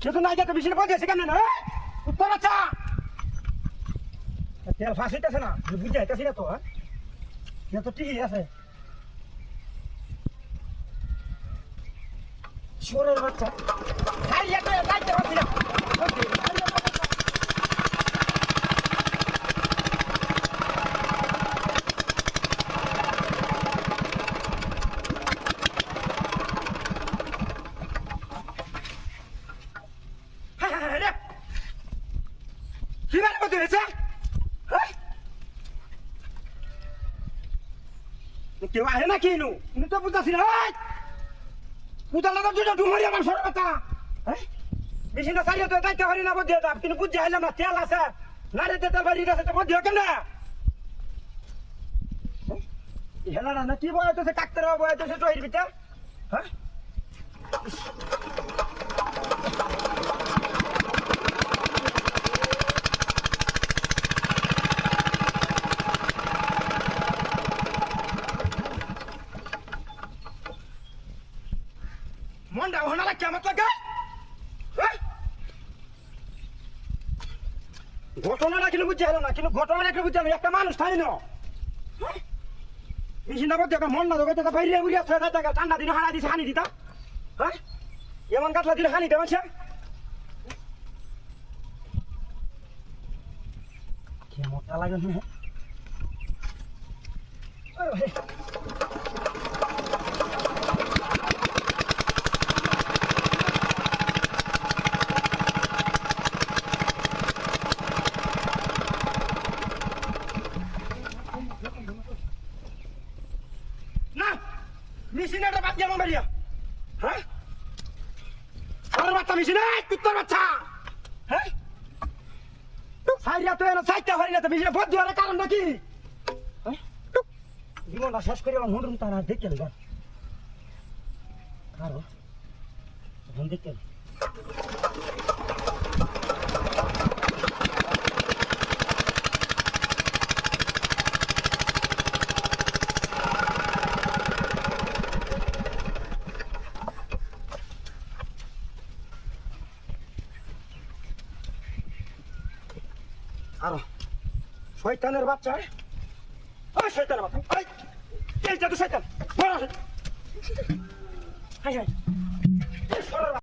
সে তো নাই যাতে বেশি পৌঁছেছে কেন না উত্তর আচ্ছা তেল ফাঁসিতেছে না বুঝে আইতেছি না তো হ্যাঁ তো ঠিকই আছে শোরের বাচ্চা যাইতে পারছি না কি মানে করতে হয়েছে কেউ আহে না কিনু কিন্তু তো বুঝতেছি না পুতার লাগা দুটো ডুমরি আমার সর কথা বেশি না সারিয়ে তো যাইতে পারি না বুঝে কিন্তু বুঝে আইলাম না তেল আছে নারে তেল বাড়ি আছে তো বুঝে কেন হেলা না কি বয়াইতেছে ডাক্তার বয়াইতেছে টহির ভিতর হ্যাঁ মনটা ওখানে কেমন লাগে ঘটনাটা কিন্তু বুঝতে হলো না কিন্তু ঘটনাটা একটু বুঝতে একটা মানুষ তাই না মেশিনটা বলতে মন না দোকান বাইরে উড়িয়ে ঠান্ডা দিনে হারা দিছে হানি দিতা হ্যাঁ এমন কাতলা দিলে হানি দেওয়া কেমনটা লাগে না মেশিনের বাদ দিয়ে মারিয়া হ্যাঁ আর বাচ্চা মেশিনে কুত্তার বাচ্চা হ্যাঁ সাইরা তো এর সাইতে হই না তো মেশিনে ভর দেওয়ার কারণ নাকি হ্যাঁ জীবনটা শেষ করে গেলাম মন্ডল তারা দেখতে গেল কারো ফোন দেখতে আরো শয়তানের বাচ্চা ওই শয়তানের বাচ্চা এই যা তো শয়তান বড় হাই হাই